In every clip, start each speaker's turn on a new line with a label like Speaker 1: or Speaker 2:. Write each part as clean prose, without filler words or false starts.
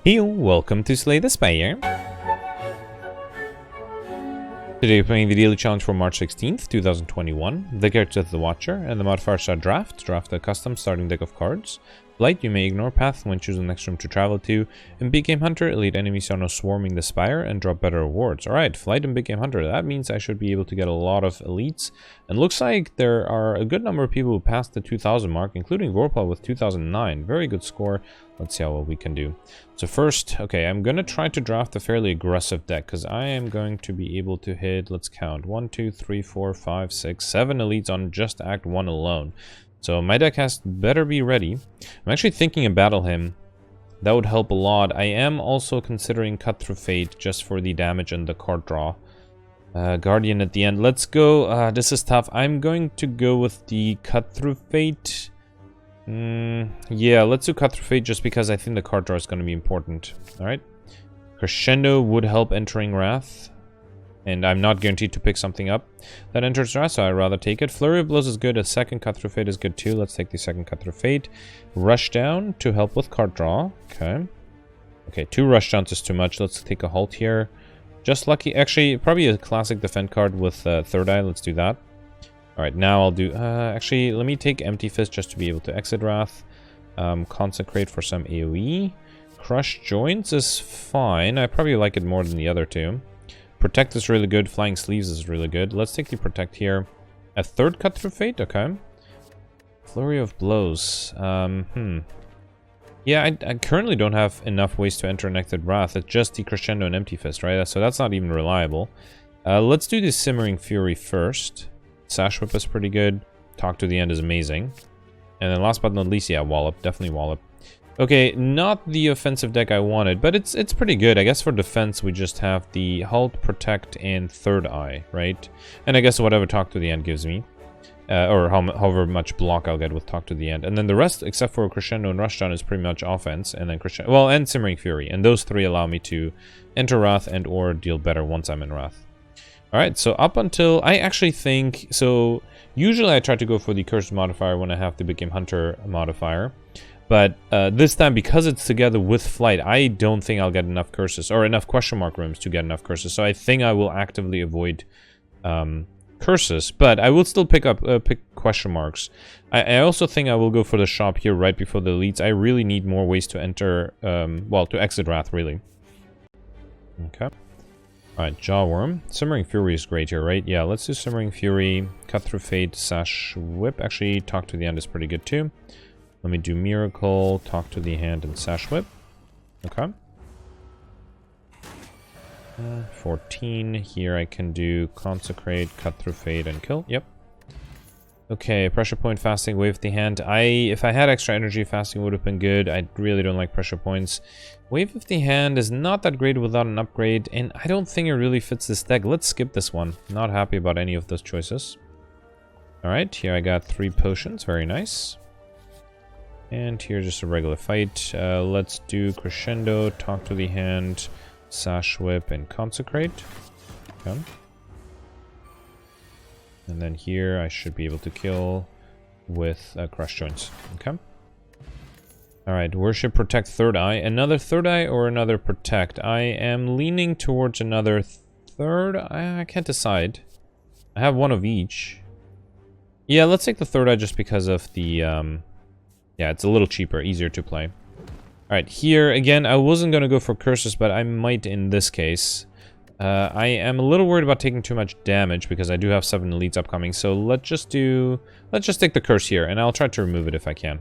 Speaker 1: Hey, welcome to Slay the Spire. Today we're playing the daily challenge for March 16th, 2021. The character is the Watcher, and the modifiers are Draft. Draft a custom starting deck of cards. Flight, you may ignore path when choosing the next room to travel to. In Big Game Hunter, elite enemies are now swarming the Spire and drop better rewards. Alright, Flight and Big Game Hunter. That means I should be able to get a lot of elites. And looks like there are a good number of people who passed the 2000 mark, including Vorpal with 2009. Very good score. Let's see how well we can do. So first, okay, I'm going to try to draft a fairly aggressive deck because I am going to be able to hit, let's count, 1, 2, 3, 4, 5, 6, 7 elites on just Act 1 alone. So my deck has better be ready. I'm actually thinking of Battle Hymn. That would help a lot. I am also considering Cut Through Fate just for the damage and the card draw. Guardian at the end. Let's go. This is tough. I'm going to go with the Cut Through Fate. Yeah, let's do Cut Through Fate just because I think the card draw is going to be important. Alright. Crescendo would help entering Wrath. And I'm not guaranteed to pick something up that enters Wrath, so I'd rather take it. Flurry of Blows is good. A second Cut Through Fate is good too. Let's take the second Cut Through Fate. Rushdown to help with card draw. Okay. Okay, 2 Rushdowns is too much. Let's take a halt here. Just Lucky. Actually, probably a classic defend card with Third Eye. Let's do that. Alright, now I'll do... actually, let me take Empty Fist just to be able to exit Wrath. Consecrate for some AoE. Crush Joints is fine. I probably like it more than the other two. Protect is really good. Flying Sleeves is really good. Let's take the Protect here. A third Cut Through Fate? Okay. Flurry of Blows. Yeah, I currently don't have enough ways to enter and exit Wrath. It's just the Crescendo and Empty Fist, right? So that's not even reliable. Let's do the Simmering Fury first. Sash Whip is pretty good. Talk to the End is amazing. And then last but not least, yeah, Wallop. Definitely Wallop. Okay, not the offensive deck I wanted, but it's pretty good. I guess for defense, we just have the Halt, Protect, and Third Eye, right? And I guess whatever Talk to the End gives me. Or however much block I'll get with Talk to the End. And then the rest, except for Crescendo and Rushdown, is pretty much offense. And then Crescendo... Well, and Simmering Fury. And those three allow me to enter Wrath and or deal better once I'm in Wrath. Alright, so up until... I actually think... So, usually I try to go for the Curse modifier when I have the Big Game Hunter modifier. But this time, because it's together with Flight, I don't think I'll get enough curses, or enough question mark rooms to get enough curses. So I think I will actively avoid curses, but I will still pick question marks. I also think I will go for the shop here right before the elites. I really need more ways to enter, well, to exit Wrath, really. Okay. Alright, Jawworm. Simmering Fury is great here, right? Yeah, let's do Simmering Fury, Cut Through Fate, Sash Whip. Actually, Talk to the End is pretty good too. Let me do Miracle, Talk to the Hand, and Sash Whip. Okay. 14. Here I can do Consecrate, Cut Through Fate, and Kill. Yep. Okay, Pressure Point, Fasting, Wave the Hand. If I had extra energy, Fasting would have been good. I really don't like Pressure Points. Wave of the Hand is not that great without an upgrade, and I don't think it really fits this deck. Let's skip this one. Not happy about any of those choices. Alright, here I got 3 potions. Very nice. And here's just a regular fight. Let's do Crescendo, Talk to the Hand, Sash Whip, and Consecrate. Okay. And then here I should be able to kill with Crush Joints. Okay. Alright, Worship, Protect, Third Eye. Another Third Eye or another Protect? I am leaning towards another Third Eye. I can't decide. I have one of each. Yeah, let's take the Third Eye just because of the... Yeah, it's a little cheaper, easier to play. Alright, here, again, I wasn't going to go for curses, but I might in this case. I am a little worried about taking too much damage, because I do have 7 elites upcoming, so let's just take the curse here, and I'll try to remove it if I can.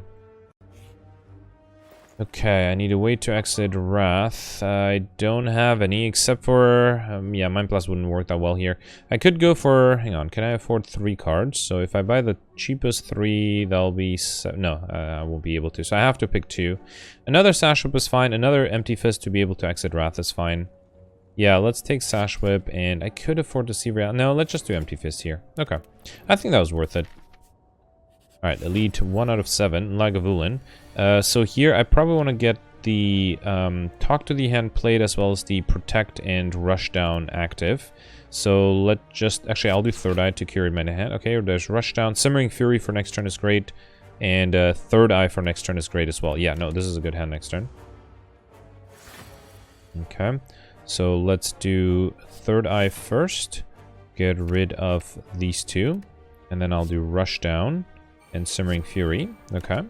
Speaker 1: Okay, I need a way to exit Wrath. I don't have any, except for... yeah, Mind Blast wouldn't work that well here. I could go for... Hang on, can I afford 3 cards? So if I buy the cheapest 3, that'll be... No, I won't be able to. So I have to pick 2. Another Sash Whip is fine. Another Empty Fist to be able to exit Wrath is fine. Yeah, let's take Sash Whip, and I could afford to see... No, let's just do Empty Fist here. Okay. I think that was worth it. Alright, Elite 1 out of 7, Lagavulin. So here I probably want to get the Talk to the Hand played as well as the Protect and Rushdown active. So let's just... Actually, I'll do Third Eye to curate my hand. Okay, there's Rushdown. Simmering Fury for next turn is great. And Third Eye for next turn is great as well. Yeah, no, this is a good hand next turn. Okay, so let's do Third Eye first. Get rid of these two. And then I'll do Rush Down and Simmering Fury. Okay. And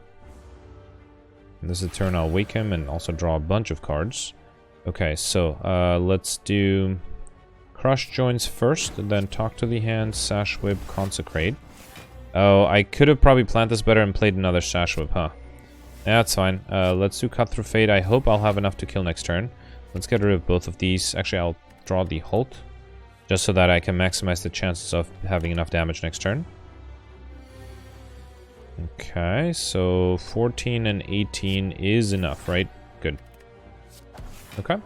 Speaker 1: this is the turn I'll wake him and also draw a bunch of cards. Okay, so let's do Crush Joints first, and then Talk to the Hand, Sash Whip, Consecrate. Oh, I could have probably planned this better and played another Sash Whip, huh? Yeah, that's fine. Let's do Cut Through Fate. I hope I'll have enough to kill next turn. Let's get rid of both of these. Actually, I'll draw the Halt, just so that I can maximize the chances of having enough damage next turn. Okay, so 14 and 18 is enough, right? Good. Okay.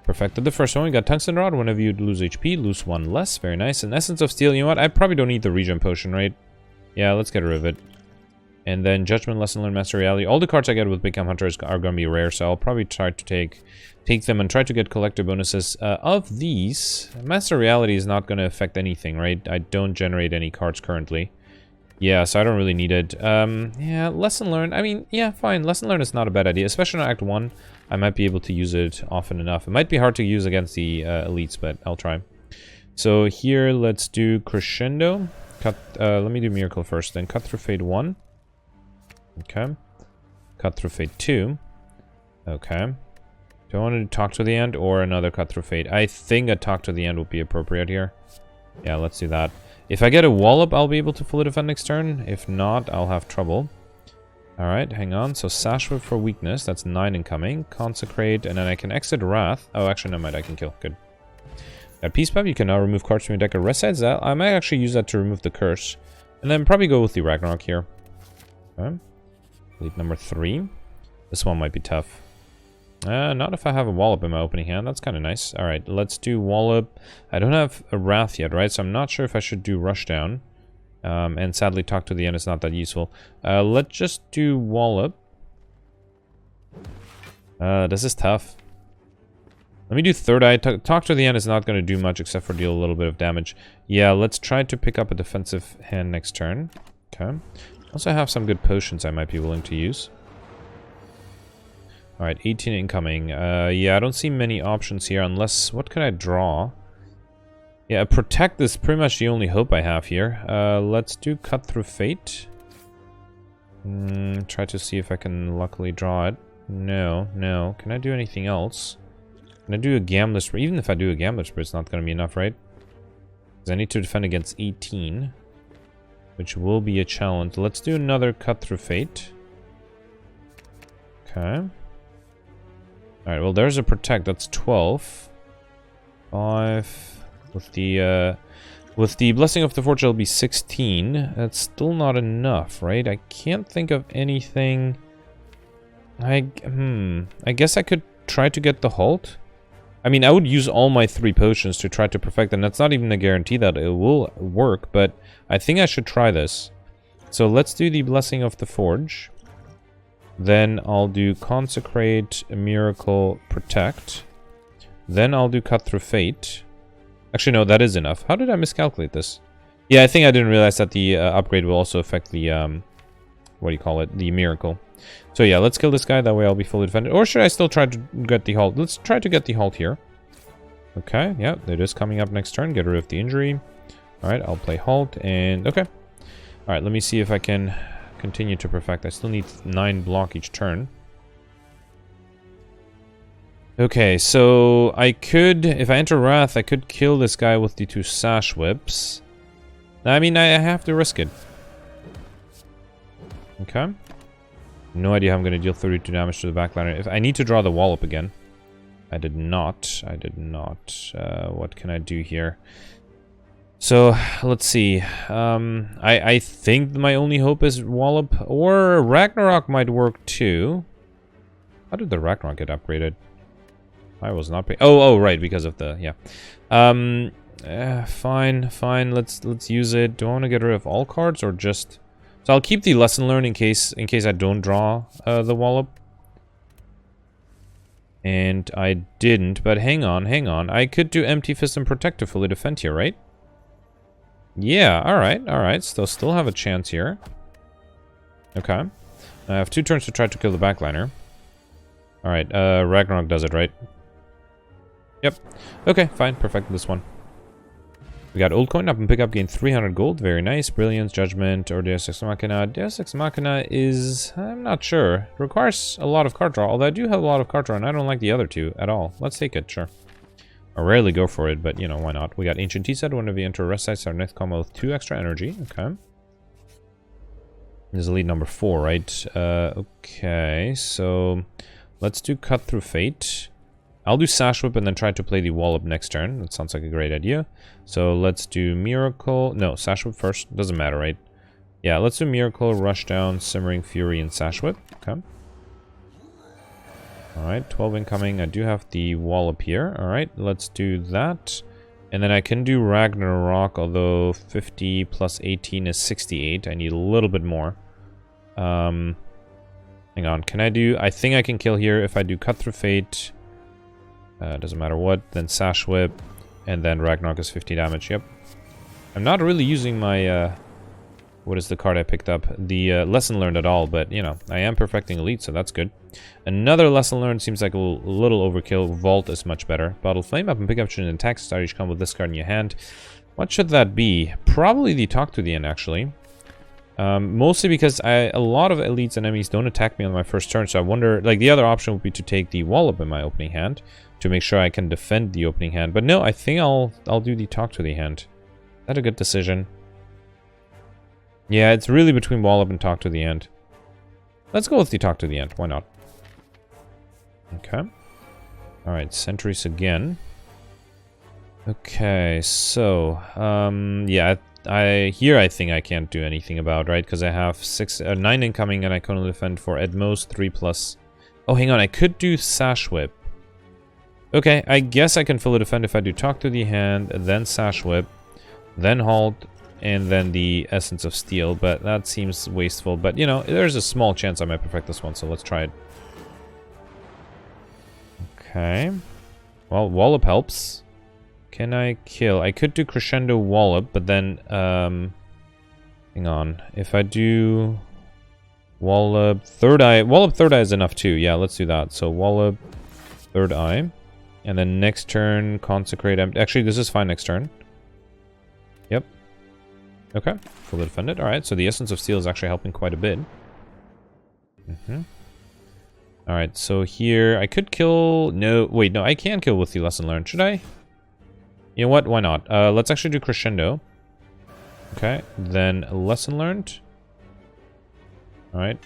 Speaker 1: Perfected the first one. We got Tungsten Rod. Whenever you lose HP, lose one less. Very nice. And Essence of Steel. You know what? I probably don't need the Regen Potion, right? Yeah, let's get rid of it. And then Judgment, Lesson Learned, Master Reality. All the cards I get with Become Hunters are going to be rare, so I'll probably try to take them and try to get collector bonuses. Of these, Master Reality is not going to affect anything, right? I don't generate any cards currently. Yeah, so I don't really need it. Yeah, Lesson Learned. I mean, yeah, fine. Lesson Learned is not a bad idea, especially on Act 1. I might be able to use it often enough. It might be hard to use against the elites, but I'll try. So here, let's do Crescendo. Let me do Miracle first, then Cut Through Fate 1. Okay. Cut Through Fate 2. Okay. Do I want to talk to the end or another Cut Through Fate? I think a talk to the end would be appropriate here. Yeah, let's do that. If I get a Wallop, I'll be able to fully defend next turn. If not, I'll have trouble. Alright, hang on. So Sash Whip for weakness. That's 9 incoming. Consecrate, and then I can exit Wrath. Oh, actually, no, I can kill. Good. Got Peace Pipe. You can now remove cards from your deck at rest sides. I might actually use that to remove the curse. And then probably go with the Ragnarok here. Okay. Lead number 3. This one might be tough. Not if I have a Wallop in my opening hand. That's kind of nice. Alright, let's do Wallop. I don't have a Wrath yet, right? So I'm not sure if I should do Rush Down. And sadly, Talk to the End is not that useful. Let's just do Wallop. This is tough. Let me do Third Eye. Talk to the End is not going to do much except for deal a little bit of damage. Yeah, let's try to pick up a defensive hand next turn. Okay. Also have some good potions I might be willing to use. Alright, 18 incoming. Yeah, I don't see many options here unless... What could I draw? Yeah, Protect is pretty much the only hope I have here. Let's do Cut Through Fate. Try to see if I can luckily draw it. No. Can I do anything else? Can I do a Gambler Spree? Even if I do a Gambler Spree, it's not going to be enough, right? Because I need to defend against 18. Which will be a challenge. Let's do another Cut Through Fate. Okay. Alright, well there's a Protect. That's 12. 5... With the Blessing of the Forge, it'll be 16. That's still not enough, right? I can't think of anything... I guess I could try to get the Halt. I mean, I would use all my 3 potions to try to perfect them. That's not even a guarantee that it will work, but I think I should try this. So let's do the Blessing of the Forge. Then I'll do Consecrate, Miracle, Protect. Then I'll do Cut Through Fate. Actually, no, that is enough. How did I miscalculate this? Yeah, I think I didn't realize that the upgrade will also affect the, what do you call it? The Miracle. So yeah, let's kill this guy. That way I'll be fully defended. Or should I still try to get the Halt? Let's try to get the Halt here. Okay, yeah, it is coming up next turn. Get rid of the injury. Alright, I'll play Halt, and okay. Alright, let me see if I can continue to perfect. I still need 9 block each turn. Okay, so I could, if I enter Wrath, I could kill this guy with the 2 Sash Whips. I mean, I have to risk it. Okay. No idea how I'm going to deal 32 damage to the backliner. If I need to draw the Wallop again. I did not. What can I do here? So, let's see. I think my only hope is Wallop, or Ragnarok might work too. How did the Ragnarok get upgraded? I was not paying. Oh, right, because of the fine. Let's use it. Do I want to get rid of all cards or just? So I'll keep the Lesson Learned in case I don't draw the Wallop. And I didn't, but hang on. I could do Empty Fist and Protect to fully defend here, right? Yeah, alright. So still have a chance here. Okay. I have 2 turns to try to kill the backliner. Alright, Ragnarok does it, right? Yep. Okay, fine. Perfect this one. We got Old Coin up and pick up, gain 300 gold. Very nice. Brilliance, Judgment, or Deus Ex Machina. Deus Ex Machina is... I'm not sure. Requires a lot of card draw, although I do have a lot of card draw, and I don't like the other two at all. Let's take it, sure. I rarely go for it, but, you know, why not? We got Ancient Tea Set. Whenever you enter a rest site, start next combo with 2 extra energy. Okay. This is lead number 4, right? Okay, so... Let's do Cut Through Fate. I'll do Sash Whip and then try to play the Wall Up next turn. That sounds like a great idea. So let's do Miracle. No, Sash Whip first. Doesn't matter, right? Yeah, let's do Miracle, Rush Down, Simmering Fury, and Sash Whip. Okay. Alright, 12 incoming. I do have the Wall Up here. Alright, let's do that. And then I can do Ragnarok, although 50 plus 18 is 68. I need a little bit more. Hang on, can I do... I think I can kill here if I do Cut Through Fate. Doesn't matter what. Then Sash Whip. And then Ragnarok is 50 damage. Yep. I'm not really using my... what is the card I picked up? The Lesson Learned at all. But, you know, I am perfecting Elite, so that's good. Another Lesson Learned seems like a little overkill. Vault is much better. Bottle Flame up and pick up an attack. Start each combo with this card in your hand. What should that be? Probably the Talk to the End, actually. Mostly because a lot of Elites and enemies don't attack me on my first turn. So I wonder... Like, the other option would be to take the Wall Up in my opening hand. To make sure I can defend the opening hand. But no, I think I'll do the Talk to the Hand. Is that a good decision? Yeah, it's really between Wall Up and Talk to the End. Let's go with the Talk to the End. Why not? Okay. Alright, Sentries again. Okay, so... yeah, I think I can't do anything about, right? Because I have 9 incoming and I can only defend for at most 3+. Oh, hang on, I could do Sash Whip. Okay, I guess I can fully defend if I do Talk to the Hand, then Sash Whip, then Halt, and then the Essence of Steel, but that seems wasteful. But, you know, there's a small chance I might perfect this one, so let's try it. Okay. Well, Wallop helps. Can I kill? I could do Crescendo Wallop, but then, hang on. If I do Wallop Third Eye... Wallop Third Eye is enough too. Yeah, let's do that. So, Wallop Third Eye. And then next turn, Consecrate... Actually, this is fine next turn. Yep. Okay. Fully defended. Alright, so the Essence of Steel is actually helping quite a bit. Alright, so here... I could kill... No, wait, no, I can kill with the Lesson Learned. Should I? You know what? Why not? Let's actually do Crescendo. Okay, then Lesson Learned. Alright.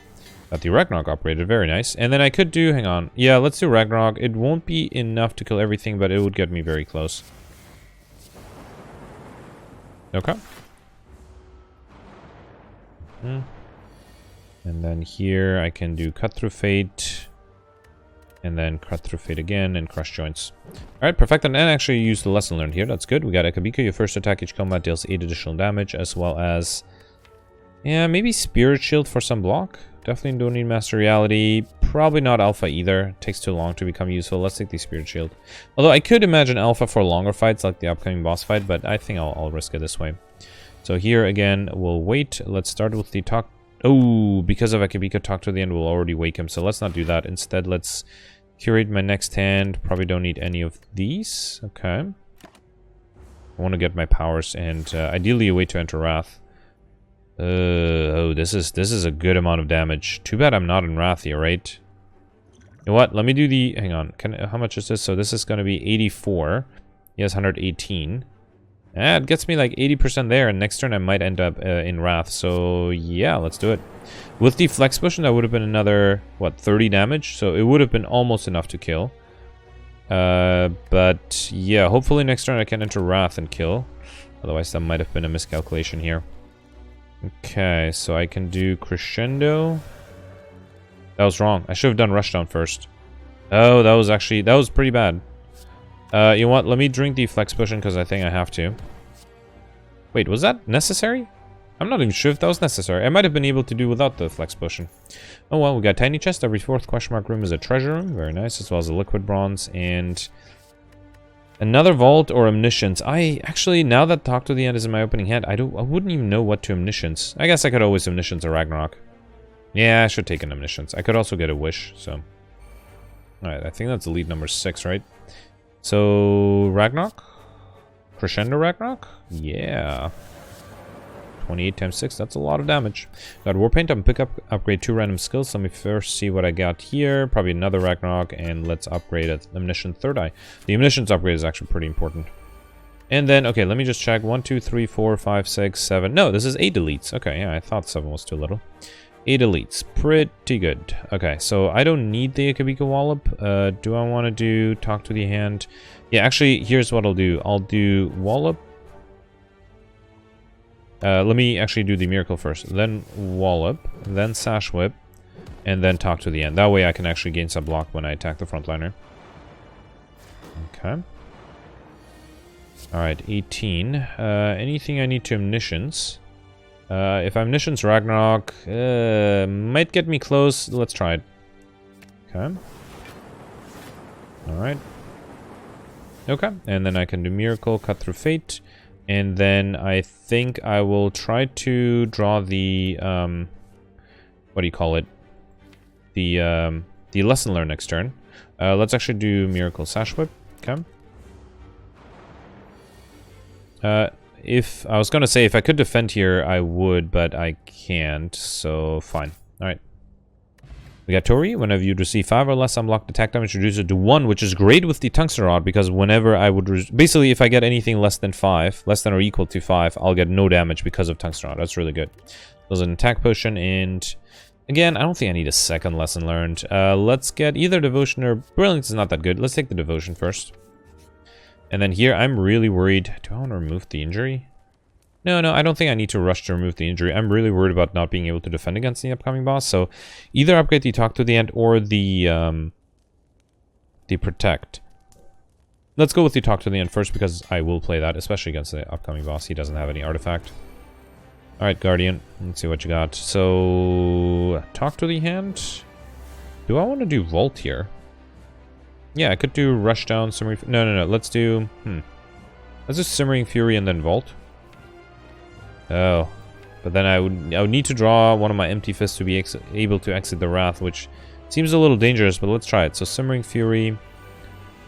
Speaker 1: Got the Ragnarok operated. Very nice. And then I could do... Hang on. Yeah, let's do Ragnarok. It won't be enough to kill everything, but it would get me very close. Okay. And then here I can do Cut Through Fate. And then Cut Through Fate again and Crush Joints. Alright, perfect. And then actually use the Lesson Learned here. That's good. We got Akabika. Your first attack each combat deals 8 additional damage, as well as... Yeah, maybe Spirit Shield for some block. Definitely don't need Master Reality. Probably not Alpha either. It takes too long to become useful. Let's take the Spirit Shield. Although I could imagine Alpha for longer fights, like the upcoming boss fight, but I think I'll risk it this way. So here again, we'll wait. Let's start with the Talk... Oh, because of Akabika, Talk to the End will already wake him, so let's not do that. Instead, let's curate my next hand. Probably don't need any of these. Okay. I want to get my powers and ideally a way to enter Wrath. Oh, this is a good amount of damage. Too bad I'm not in Wrath here, right? You know what? Let me do the... Hang on. How much is this? So this is going to be 84. He has 118. It gets me like 80% there, and next turn I might end up in Wrath. So yeah, let's do it. With the Flex Potion, that would have been another, what, 30 damage? So it would have been almost enough to kill. But yeah, hopefully next turn I can enter Wrath and kill. Otherwise that might have been a miscalculation here. Okay, so I can do Crescendo. That was wrong. I should have done Rushdown first. Oh, that was pretty bad. You know what? Let me drink the Flex Potion because I think I have to. Wait, was that necessary? I'm not even sure if that was necessary. I might have been able to do without the Flex Potion. Oh well, we got Tiny Chest. Every 4th question mark room is a treasure room. Very nice, as well as a Liquid Bronze and... Another Vault or Omniscience. I actually, now that Talk to the End is in my opening hand, I wouldn't even know what to Omniscience. I guess I could always Omniscience or Ragnarok. Yeah, I should take an Omniscience. I could also get a Wish, so... Alright, I think that's lead number 6, right? So, Ragnarok? Crescendo Ragnarok? Yeah. 28 times 6, that's a lot of damage. Got Warpaint, I'm pick up, upgrade 2 random skills. Let me first see what I got here. Probably another Ragnarok, and let's upgrade an Omniscient Third Eye. The Omniscience upgrade is actually pretty important. And then, okay, let me just check. 1, 2, 3, 4, 5, 6, 7. No, this is 8 elites. Okay, yeah, I thought 7 was too little. 8 elites. Pretty good. Okay, so I don't need the Akabika Wallop. Do I want to do Talk to the Hand? Yeah, actually, here's what I'll do. I'll do Wallop. Let me actually do the Miracle first. Then Wallop. Then Sash Whip. And then Talk to the Hand. That way I can actually gain some block when I attack the frontliner. Okay. Alright, 18. Anything I need to Omniscience? If Omniscience Ragnarok, might get me close. Let's try it. Okay. Alright. Okay, and then I can do Miracle, Cut Through Fate. And then I think I will try to draw the, what do you call it? The Lesson Learned next turn. Let's actually do Miracle Sash Whip. Okay. If I was gonna say if I could defend here, I would, but I can't, so fine. Alright. We got Tori. Whenever you'd receive 5 or less unblocked attack damage, reduce it to 1, which is great with the Tungsten Rod, because whenever I would... basically, if I get anything less than 5, less than or equal to 5, I'll get no damage because of Tungsten Rod. That's really good. There's an attack potion, and... again, I don't think I need a second Lesson Learned. Let's get either Devotion or... Brilliance is not that good. Let's take the Devotion first. And then here, I'm really worried... do I want to remove the injury? No, I don't think I need to rush to remove the injury. I'm really worried about not being able to defend against the upcoming boss. So, either upgrade the Talk to the End or the Protect. Let's go with the Talk to the End first, because I will play that, especially against the upcoming boss. He doesn't have any artifact. Alright, Guardian. Let's see what you got. So, Talk to the Hand. Do I want to do Vault here? Yeah, I could do Rush Down, Simmering... No. Let's do... Let's do Simmering Fury and then Vault. Oh. But then I would need to draw one of my Empty Fists to be able to exit the Wrath, which seems a little dangerous, but let's try it. So Simmering Fury,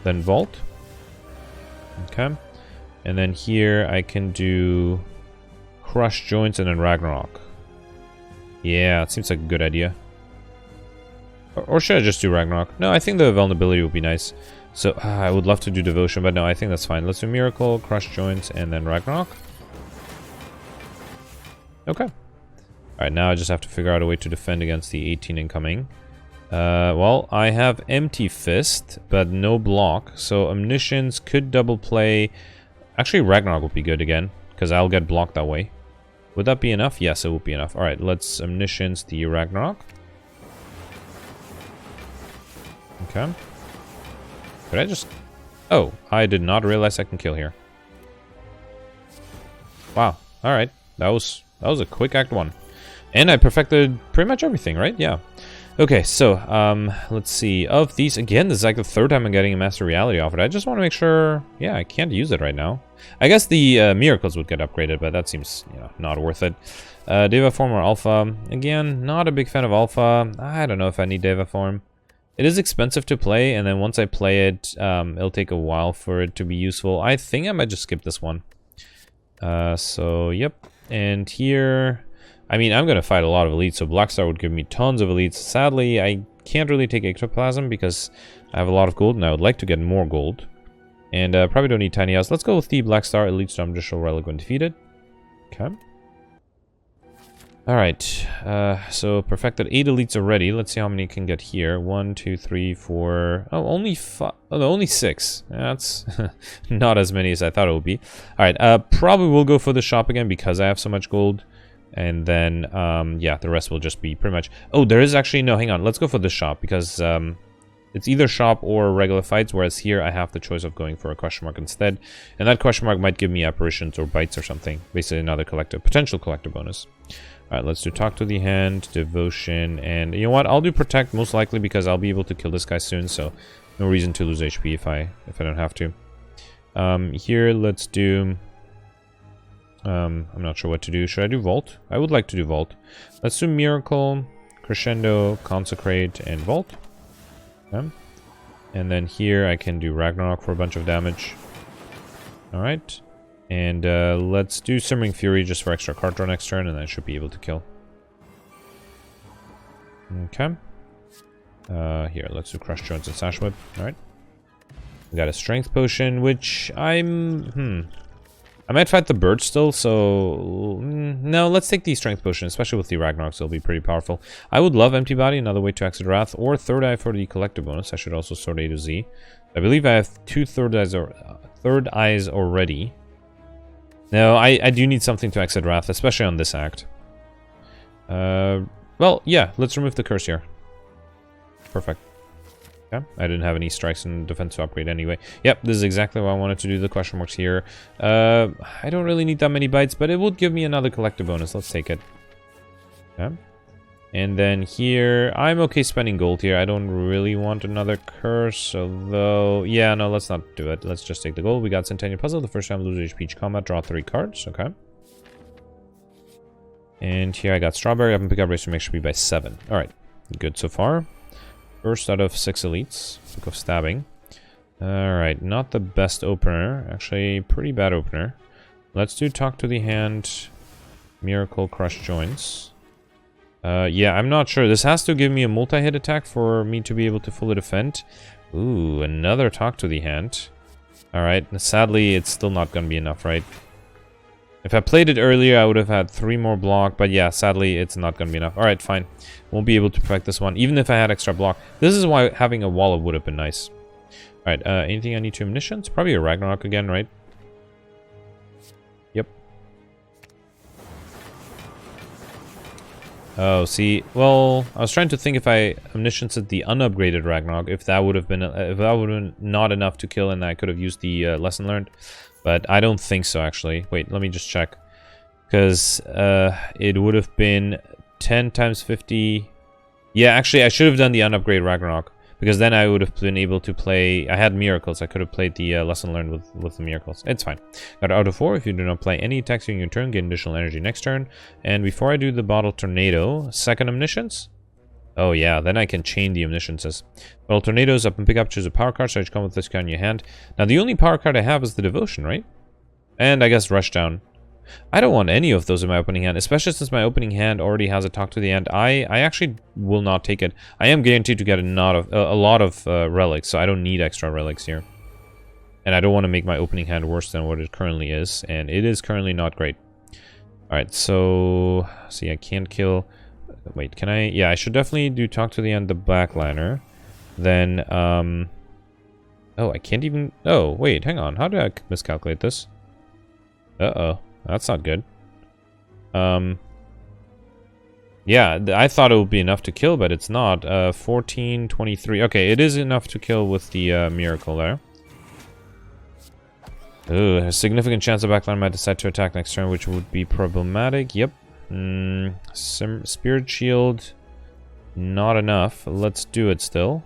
Speaker 1: then Vault. Okay. And then here I can do Crush Joints and then Ragnarok. Yeah, it seems like a good idea. Or should I just do Ragnarok? No, I think the vulnerability would be nice. So, I would love to do Devotion, but no, I think that's fine. Let's do Miracle, Crush Joints, and then Ragnarok. Okay. Alright, now I just have to figure out a way to defend against the 18 incoming. Well, I have Empty Fist, but no block. So, Omniscience could double play. Actually, Ragnarok would be good again, because I'll get blocked that way. Would that be enough? Yes, it would be enough. Alright, let's Omniscience the Ragnarok. Okay. Could I just... oh, I did not realize I can kill here. Wow. Alright. That was a quick Act 1. And I perfected pretty much everything, right? Yeah. Okay, so, let's see. Of these, again, this is like the 3rd time I'm getting a Master Reality off it. I just want to make sure... yeah, I can't use it right now. I guess the Miracles would get upgraded, but that seems, you know, not worth it. Deva Form or Alpha. Again, not a big fan of Alpha. I don't know if I need Deva Form. It is expensive to play, and then once I play it, it'll take a while for it to be useful. I think I might just skip this one. So, yep. And here, I mean, I'm going to fight a lot of elites, so Blackstar would give me tons of elites. Sadly, I can't really take Ectoplasm because I have a lot of gold, and I would like to get more gold. And probably don't need Tiny House. Let's go with the Blackstar Elite Storm Judicial Relic when defeated. Okay. Alright, so perfected 8 elites already. Let's see how many can get here. 1, 2, 3, 4... oh, only 5... oh, no, only 6. That's not as many as I thought it would be. Alright, probably will go for the shop again because I have so much gold. And then, yeah, the rest will just be pretty much... oh, there is actually... no, hang on. Let's go for the shop because it's either shop or regular fights, whereas here I have the choice of going for a question mark instead. And that question mark might give me apparitions or bites or something. Basically another potential collector bonus. Alright, let's do Talk to the Hand, Devotion, and you know what? I'll do Protect most likely because I'll be able to kill this guy soon, so no reason to lose HP if I don't have to. Here, let's do... I'm not sure what to do. Should I do Vault? I would like to do Vault. Let's do Miracle, Crescendo, Consecrate, and Vault. Okay. And then here I can do Ragnarok for a bunch of damage. Alright. And let's do Simmering Fury just for extra card draw next turn, and I should be able to kill. Okay. Here, let's do Crush Jones and Sash Whip. Alright. We got a Strength Potion, which I might fight the bird still, so... no, let's take the Strength Potion, especially with the Ragnarok, so it'll be pretty powerful. I would love Empty Body, another way to exit Wrath, or Third Eye for the Collector bonus. I should also sort A to Z. I believe I have two Third Eyes already. No, I do need something to exit Wrath, especially on this act. Well, yeah, let's remove the curse here. Perfect. Okay, I didn't have any strikes and defense to upgrade anyway. Yep, this is exactly what I wanted to do, the question marks here. I don't really need that many bites, but it would give me another collector bonus. Let's take it. Okay. And then here, I'm okay spending gold here. I don't really want another curse, although... yeah, no, let's not do it. Let's just take the gold. We got Centennial Puzzle. The first time lose HP each combat, draw 3 cards. Okay. And here I got Strawberry. I can pick up Racer Make be by 7. Alright, good so far. First out of 6 elites. Book of Stabbing. Alright, not the best opener. Actually, pretty bad opener. Let's do Talk to the Hand. Miracle Crush Joints. Yeah, I'm not sure. This has to give me a multi-hit attack for me to be able to fully defend. Ooh, another Talk to the Hand. Alright, sadly, it's still not going to be enough, right? If I played it earlier, I would have had 3 more block, but yeah, sadly, it's not going to be enough. Alright, fine. Won't be able to perfect this one, even if I had extra block. This is why having a Wallop would have been nice. Alright, anything I need to Omniscience? Probably a Ragnarok again, right? Yep. Oh, see, well, I was trying to think if I Omniscience at the unupgraded Ragnarok, if that would have been not enough to kill, and I could have used the lesson learned. But I don't think so, actually. Wait, let me just check. Because it would have been 10 times 50. Yeah, actually, I should have done the unupgrade Ragnarok. Because then I would have been able to play... I had Miracles. I could have played the lesson learned with the Miracles. It's fine. Got out of 4. If you do not play any attacks during your turn, gain additional energy next turn. And before I do the Bottle Tornado, second Omniscience. Oh yeah, then I can chain the Omnisciences. Bottle Tornadoes up and pick up, choose a power card, so you come with this card in your hand. Now the only power card I have is the Devotion, right? And I guess Rushdown. I don't want any of those in my opening hand, especially since my opening hand already has a Talk to the End. I actually will not take it. I am guaranteed to get a lot of relics, so I don't need extra relics here. And I don't want to make my opening hand worse than what it currently is, and it is currently not great. Alright, so... see, I can't kill... wait, can I... yeah, I should definitely do Talk to the End, the Backliner. Then, oh, I can't even... oh, wait, hang on. How did I miscalculate this? Uh-oh. That's not good. Yeah, I thought it would be enough to kill, but it's not. 14, 23. Okay, it is enough to kill with the Miracle there. Ooh, a significant chance the Backliner might decide to attack next turn, which would be problematic. Yep. Spirit Shield, not enough. Let's do it still.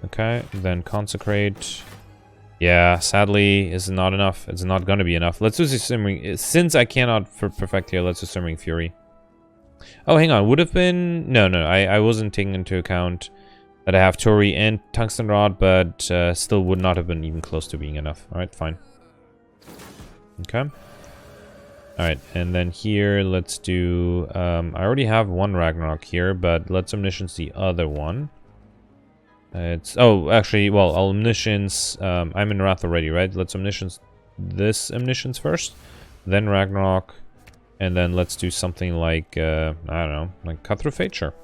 Speaker 1: Okay, then Consecrate. Yeah, sadly, is not enough. It's not going to be enough. Let's do Simmering. Since I cannot perfect here, let's do Simmering Fury. Oh, hang on. Would have been... no, I wasn't taking into account that I have Tori and Tungsten Rod, but still would not have been even close to being enough. Alright, fine. Okay. Alright, and then here, let's do... I already have one Ragnarok here, but let's Omniscience the other one. It's... oh, actually, well, I'll Omniscience... I'm in Wrath already, right? Let's Omniscience this Omniscience first, then Ragnarok, and then let's do something like, I don't know, like Cut Through Fate, sure.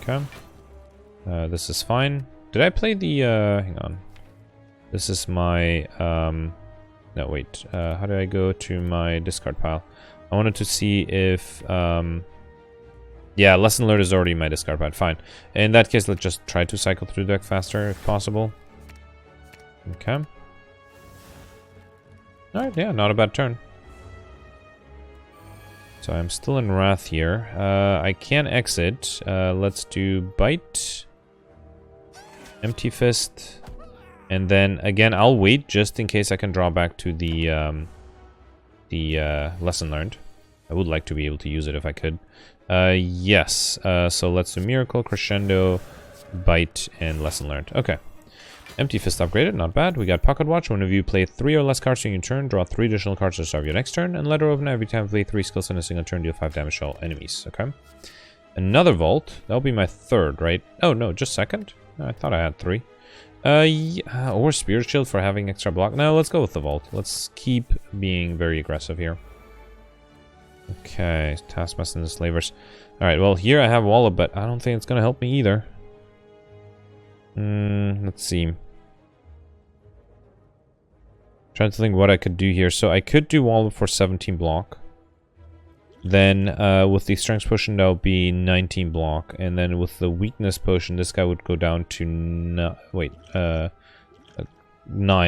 Speaker 1: Okay. This is fine. Did I play the... hang on. This is my... no, wait. How do I go to my discard pile? I wanted to see if... yeah, Lesson Learned is already in my discard pile. Fine. In that case, let's just try to cycle through the deck faster if possible. Okay. Alright, yeah, not a bad turn. So I'm still in Wrath here. I can exit. Let's do Bite. Empty Fist. And then, again, I'll wait just in case I can draw back to the Lesson Learned. I would like to be able to use it if I could. Yes. So let's do Miracle, Crescendo, Bite, and Lesson Learned. Okay. Empty Fist upgraded, not bad. We got Pocket Watch. Whenever you play 3 or less cards in your turn, draw 3 additional cards to start your next turn. And Letter Opener, every time you play 3 skills in a single turn, deal 5 damage to all enemies. Okay. Another Vault. That'll be my third, right? Oh, no, just second? I thought I had 3. Yeah, or Spirit Shield for having extra block. No, let's go with the Vault. Let's keep being very aggressive here. Okay, Taskmaster and the Slavers. Alright, well, here I have Wallop, but I don't think it's going to help me either. Let's see. Trying to think what I could do here. So I could do Wallop for 17 block. Then with the Strength Potion, that would be 19 block. And then with the Weakness Potion, this guy would go down to 9,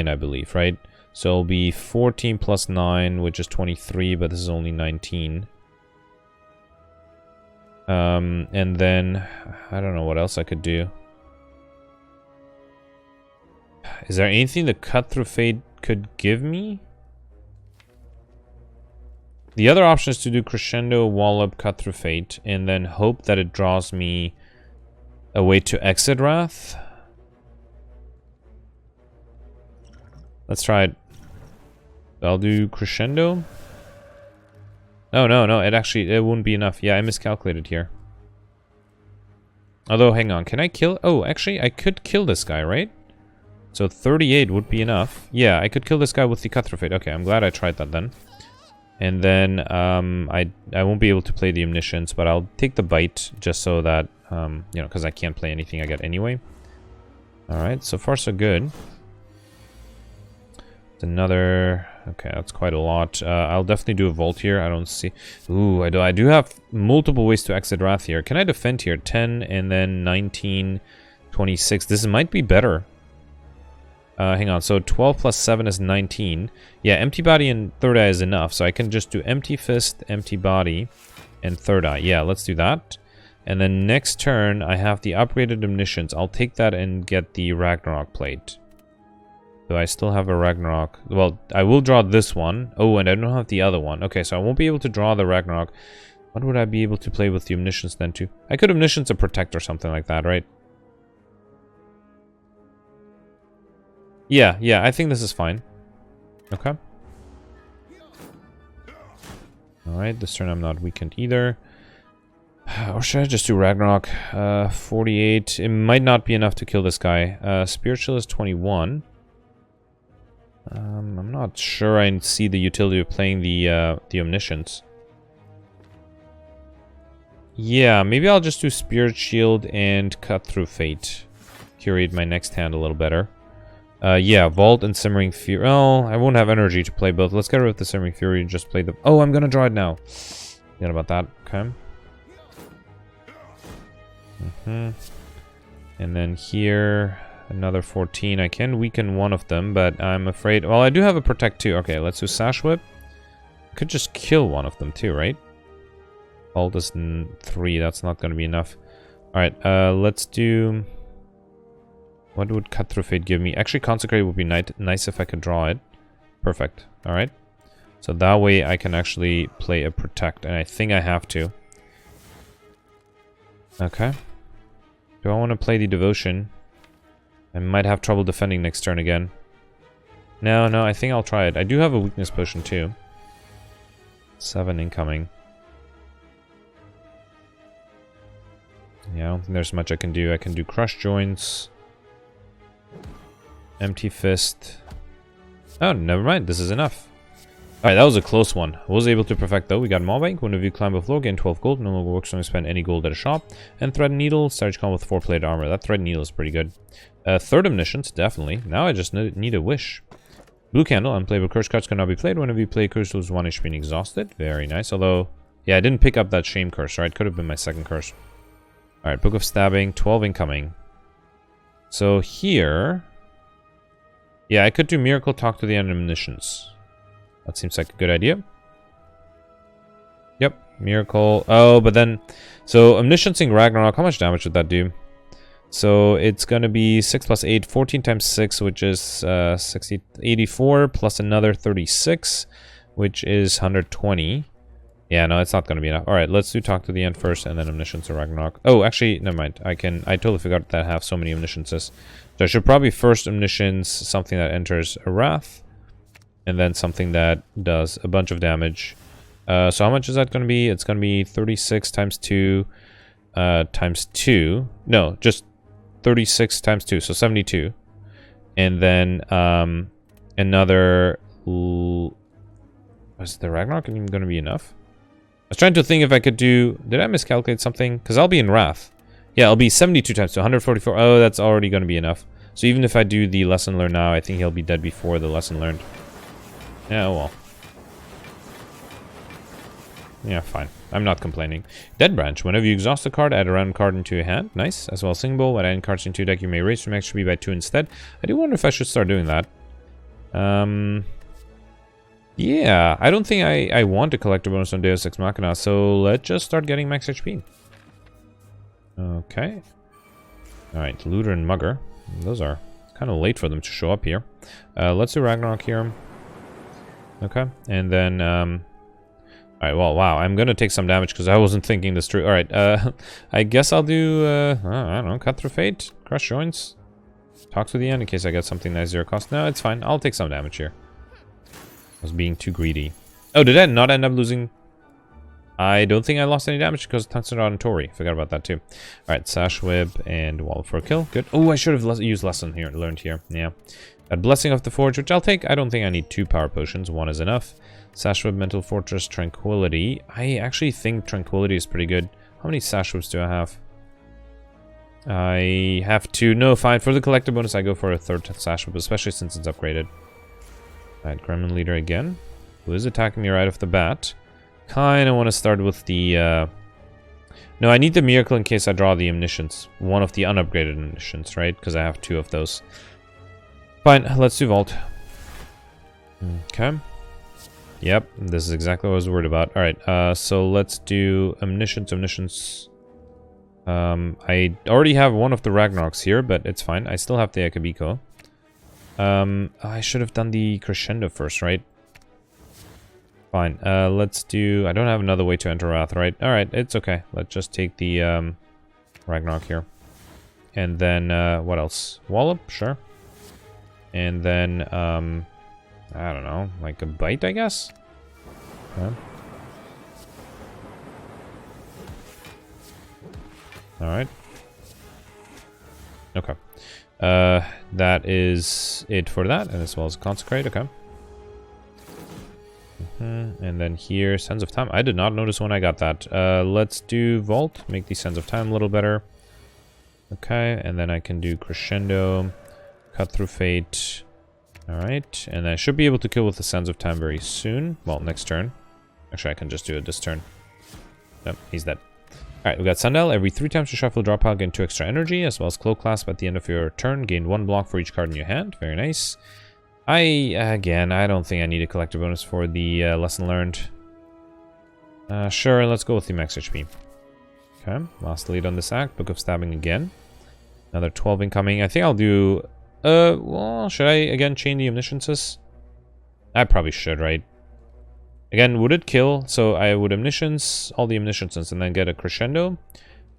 Speaker 1: I believe, right? So it'll be 14 plus 9, which is 23, but this is only 19. And then, I don't know what else I could do. Is there anything the Cut Through Fate could give me? The other option is to do Crescendo, Wallop, Cut Through Fate, and then hope that it draws me a way to exit Wrath. Let's try it. I'll do Crescendo. Oh, no, it wouldn't be enough. Yeah, I miscalculated here. Although, hang on, can I kill? Oh, actually, I could kill this guy, right? So 38 would be enough. Yeah, I could kill this guy with the Cut Through Fate. Okay, I'm glad I tried that then. And then I won't be able to play the Omniscience, but I'll take the Bite just so that, you know, because I can't play anything I get anyway. Alright, so far so good. It's another... Okay, that's quite a lot. I'll definitely do a Vault here. I don't see... Ooh, I do have multiple ways to exit Wrath here. Can I defend here? 10 and then 19, 26. This might be better. Hang on, so 12 plus 7 is 19. Yeah, Empty Body and Third Eye is enough, so I can just do Empty Fist, Empty Body, and Third Eye. Yeah, let's do that. And then next turn, I have the upgraded Omniscience. I'll take that and get the Ragnarok plate. Do I still have a Ragnarok? Well, I will draw this one. Oh, and I don't have the other one. Okay, so I won't be able to draw the Ragnarok. What would I be able to play with the Omniscience then too? I could Omniscience a Protect or something like that, right? Yeah, I think this is fine. Okay. Alright, this turn I'm not weakened either. Or should I just do Ragnarok? 48. It might not be enough to kill this guy. Spiritual is 21. I'm not sure I see the utility of playing the Omniscience. Yeah, maybe I'll just do Spirit Shield and Cut Through Fate. Curate my next hand a little better. Yeah, Vault and Simmering Fury. Oh, I won't have energy to play both. Let's get rid of the Simmering Fury and just play the... Oh, I'm gonna draw it now. Forget about that. Okay. And then here, another 14. I can weaken one of them, but I'm afraid... Well, I do have a Protect too. Okay, let's do Sash Whip. Could just kill one of them too, right? Vault is 3. That's not gonna be enough. Alright, let's do... What would Cut Through Fate give me? Actually, Consecrate would be nice if I could draw it. Perfect. Alright. So that way I can actually play a Protect, and I think I have to. Okay. Do I want to play the Devotion? I might have trouble defending next turn again. No, I think I'll try it. I do have a Weakness Potion too. 7 incoming. Yeah, I don't think there's much I can do. I can do Crush Joints. Empty Fist. Oh, never mind. This is enough. Alright, that was a close one. I was able to perfect though. We got Maw-Bank. Whenever you climb a floor, gain 12 gold. No longer works when you spend any gold at a shop. And Thread Needle. Starts con with 4-plated armor. That Thread Needle is pretty good. Third Omniscience, definitely. Now I just need a Wish. Blue Candle. Unplayable curse cards cannot be played. Whenever you play curse, lose 1 HP and exhausted. Very nice. Although, yeah, I didn't pick up that Shame curse, right? Could have been my second curse. Alright, Book of Stabbing. 12 incoming. So here... Yeah, I could do Miracle, talk to the Omniscience. That seems like a good idea. Yep, Miracle. Oh, but then... So, Omnisciencing Ragnarok, how much damage would that do? So, it's gonna be 6 plus 8, 14 times 6, which is 84, plus another 36, which is 120. Yeah, no, it's not going to be enough. All right, let's do Talk to the End first, and then Omniscience or Ragnarok. Oh, actually, never mind. I totally forgot that I have so many Omnisciences. So I should probably first Omniscience something that enters a Wrath, and then something that does a bunch of damage. So how much is that going to be? It's going to be 36 times 2 times 2. No, just 36 times 2, so 72. And then another... Was the Ragnarok even going to be enough? I was trying to think if I could do... Did I miscalculate something? Because I'll be in Wrath. Yeah, it'll be 72 times 2, 144. Oh, that's already going to be enough. So even if I do the lesson learned now, I think he'll be dead before the lesson learned. Yeah, well. Yeah, fine. I'm not complaining. Dead Branch. Whenever you exhaust a card, add a random card into your hand. Nice. As well as Singing Bowl. When adding cards into your deck, you may raise from XP by 2 instead. I do wonder if I should start doing that. Yeah, I don't think I want to collect a bonus on Deus Ex Machina, so let's just start getting max HP. Okay. Alright, Looter and Mugger. Those are kind of late for them to show up here. Let's do Ragnarok here. Okay, and then... Alright, well, wow, I'm gonna take some damage because I wasn't thinking this through. Alright, I guess I'll do, I don't know, Cut Through Fate, Crush Joints, Talk to the End in case I get something that's 0 cost. No, it's fine, I'll take some damage here. I was being too greedy. Oh, did I not end up losing? I don't think I lost any damage because Tungsten Rod and Tori. Forgot about that too. Alright, Sash Whip and Wall for a kill. Good. Oh, I should have used Lesson here, learned here. Yeah. Got Blessing of the Forge, which I'll take. I don't think I need 2 power potions. 1 is enough. Sash Whip, Mental Fortress, Tranquility. I actually think Tranquility is pretty good. How many Sash Whips do I have? I have 2. No, fine. For the collector bonus, I go for a 3rd Sash Whip, especially since it's upgraded. Alright, Gremlin Leader again. Who is attacking me right off the bat. Kinda want to start with the... No, I need the Miracle in case I draw the Omniscience. One of the unupgraded Omniscience, right? Because I have 2 of those. Fine, let's do Vault. Okay. Yep, this is exactly what I was worried about. Alright, so let's do Omniscience. I already have one of the Ragnaroks here, but it's fine. I still have the Akabiko. I should have done the Crescendo first, right? Fine. Let's do... I don't have another way to enter Wrath, right? Alright, it's okay. Let's just take the Ragnarok here. And then, what else? Wallop? Sure. And then, I don't know, like a Bite, I guess? Okay. Alright. Okay. That is it for that, and as well as Consecrate, okay. And then here, Sense of Time. I did not notice when I got that. Let's do Vault, make the Sense of Time a little better. Okay, and then I can do Crescendo, Cut Through Fate. Alright, and I should be able to kill with the Sense of Time very soon. Well, next turn. Actually, I can just do it this turn. Nope, he's dead. Alright, we got Sundial. Every 3 times you shuffle a draw pile, gain 2 extra energy, as well as Cloak Clasp at the end of your turn. Gain 1 block for each card in your hand. Very nice. Again, I don't think I need a collector bonus for the lesson learned. Sure, let's go with the max HP. Okay, last lead on this act. Book of Stabbing again. Another 12 incoming. I think I'll do... well, should I again chain the Omnisciences? I probably should, right? Again, would it kill? So I would Omniscience, all the Omnisciences, and then get a Crescendo.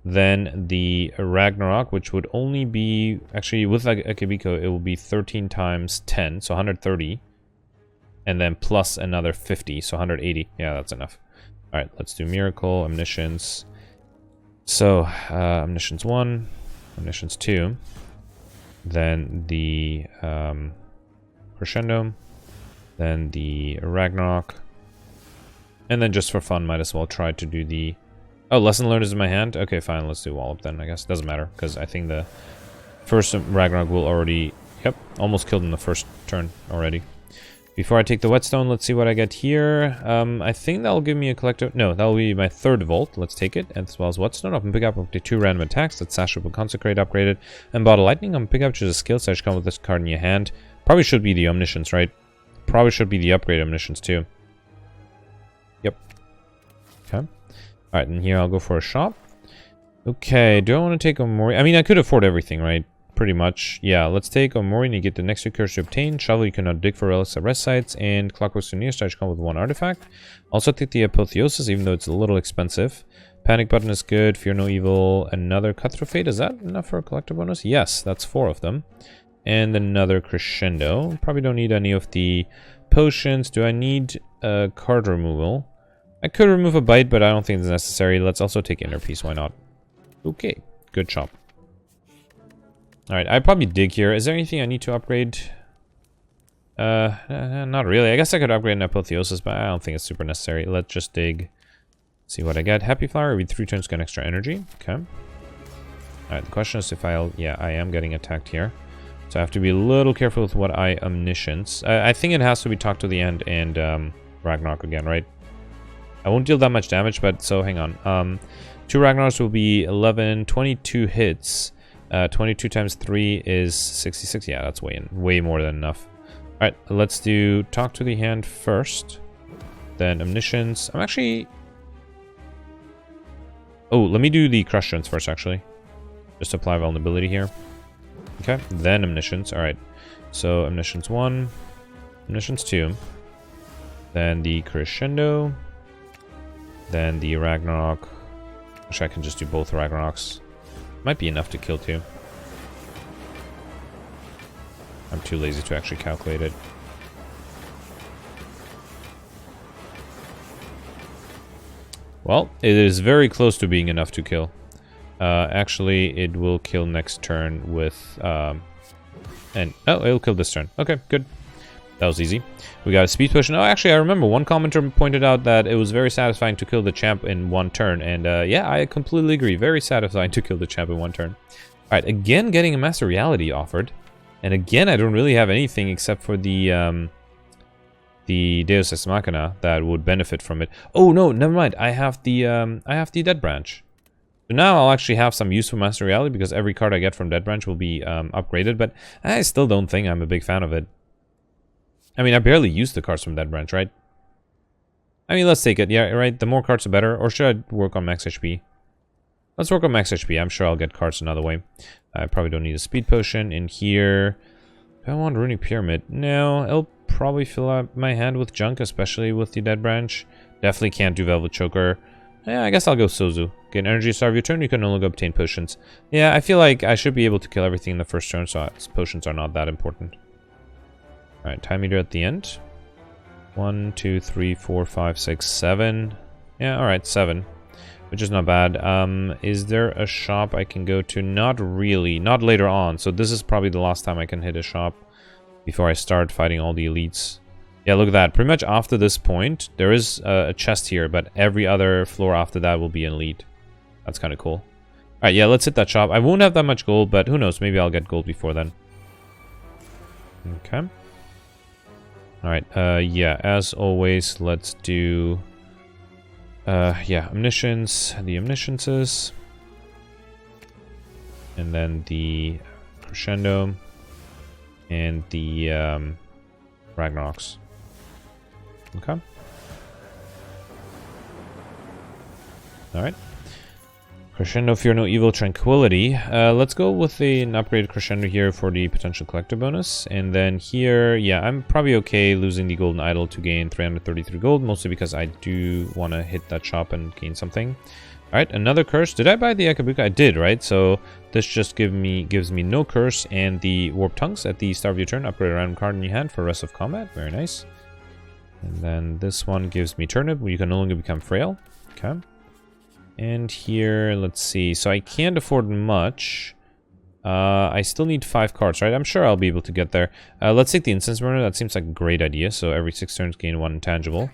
Speaker 1: Then the Ragnarok, which would only be... Actually, with Akabiko, it will be 13 times 10, so 130. And then plus another 50, so 180. Yeah, that's enough. Alright, let's do Miracle, Omniscience. So, Omniscience 1, Omniscience 2. Then the Crescendo. Then the Ragnarok. And then just for fun, might as well try to do the... Oh, Lesson Learned is in my hand? Okay, fine, let's do Wallop then, I guess. Doesn't matter, because I think the first Ragnarok will already... Yep, almost killed in the first turn already. Before I take the Whetstone, let's see what I get here. I think that'll give me a collector... No, that'll be my 3rd Vault. Let's take it, as well as Whetstone. I can pick up to 2 random attacks. That's Sash Whip and Consecrate upgraded. And Bottle Lightning, I can pick up just a skill, so I should come with this card in your hand. Probably should be the Omniscience, right? Probably should be the upgrade Omniscience, too. Yep. Okay. Alright, and here I'll go for a shop. Okay, do I want to take a more... I mean, I could afford everything, right? pretty much. Yeah, let's take Omori and you get the next 2 curse to obtain. Shovel, you cannot dig for relics at rest sites. And Clockwork Souvenir starts come with 1 artifact. Also take the Apotheosis, even though it's a little expensive. Panic Button is good. Fear No Evil. Another Cutthroat Fate. Is that enough for a collector bonus? Yes, that's 4 of them. And another Crescendo. Probably don't need any of the potions. Do I need card removal? I could remove a bite, but I don't think it's necessary. Let's also take Inner Peace. Why not? Okay, good job. Alright, I probably dig here. Is there anything I need to upgrade? Not really. I guess I could upgrade an Apotheosis, but I don't think it's super necessary. Let's just dig. See what I get. Happy Flower, every 3 turns get extra energy. Okay. Alright, the question is if I'll... Yeah, I am getting attacked here. So I have to be a little careful with what I Omniscience. I think it has to be Talk to the End and Ragnarok again, right? I won't deal that much damage, but so hang on. 2 Ragnarok's will be 11, 22 hits. 22 times 3 is 66. Yeah, that's way more than enough. Alright, let's do Talk to the Hand first. Then Omniscience. I'm actually... Oh, let me do the Crush Strength first, actually. Just apply Vulnerability here. Okay, then Omniscience. Alright, so Omniscience 1. Omniscience 2. Then the Crescendo. Then the Ragnarok. Actually, I can just do both Ragnaroks. Might be enough to kill 2. I'm too lazy to actually calculate it. Well, it is very close to being enough to kill. Actually, it will kill next turn with... oh, it'll kill this turn. Okay, good. That was easy. We got a speed potion. Oh, actually, I remember one commenter pointed out that it was very satisfying to kill the champ in 1 turn. And yeah, I completely agree. Very satisfying to kill the champ in 1 turn. Alright, again, getting a Master Reality offered. And again, I don't really have anything except for the Deus Ex Machina that would benefit from it. Oh, no, never mind. I have the Dead Branch. So now I'll actually have some use for Master Reality because every card I get from Dead Branch will be upgraded. But I still don't think I'm a big fan of it. I mean, I barely use the cards from Dead Branch, right? I mean, let's take it. Yeah, right? The more cards, the better. Or should I work on max HP? Let's work on max HP. I'm sure I'll get cards another way. I probably don't need a speed potion in here. Do I want Runic Pyramid? No, it'll probably fill up my hand with junk, especially with the Dead Branch. Definitely can't do Velvet Choker. Yeah, I guess I'll go Sozu. Get an energy star of your turn, you can no longer obtain potions. Yeah, I feel like I should be able to kill everything in the first turn, so potions are not that important. Alright, time meter at the end. 1, 2, 3, 4, 5, 6, 7. Yeah, alright, 7. Which is not bad. Is there a shop I can go to? Not really. Not later on. So this is probably the last time I can hit a shop before I start fighting all the elites. Yeah, look at that. Pretty much after this point, there is a chest here, but every other floor after that will be an elite. That's kind of cool. Alright, yeah, let's hit that shop. I won't have that much gold, but who knows? Maybe I'll get gold before then. Okay. Alright, yeah, as always, let's do... yeah, Omniscience, the Omnisciences. And then the Crescendo. And the Ragnaroks. Okay. Alright. Crescendo, Fear No Evil, Tranquility. Let's go with an upgraded Crescendo here for the potential collector bonus. And then here, yeah, I'm probably okay losing the Golden Idol to gain 333 gold, mostly because I do want to hit that shop and gain something. Alright, another curse. Did I buy the Akabuka? I did, right? So this just gives me no curse and the Warp Tongues at the start of your turn. Upgrade a random card in your hand for rest of combat. Very nice. And then this one gives me Turnip, where you can no longer become frail. Okay. And here, let's see. So I can't afford much. I still need 5 cards, right? I'm sure I'll be able to get there. Let's take the Incense Burner. That seems like a great idea. So every 6 turns, gain 1 intangible.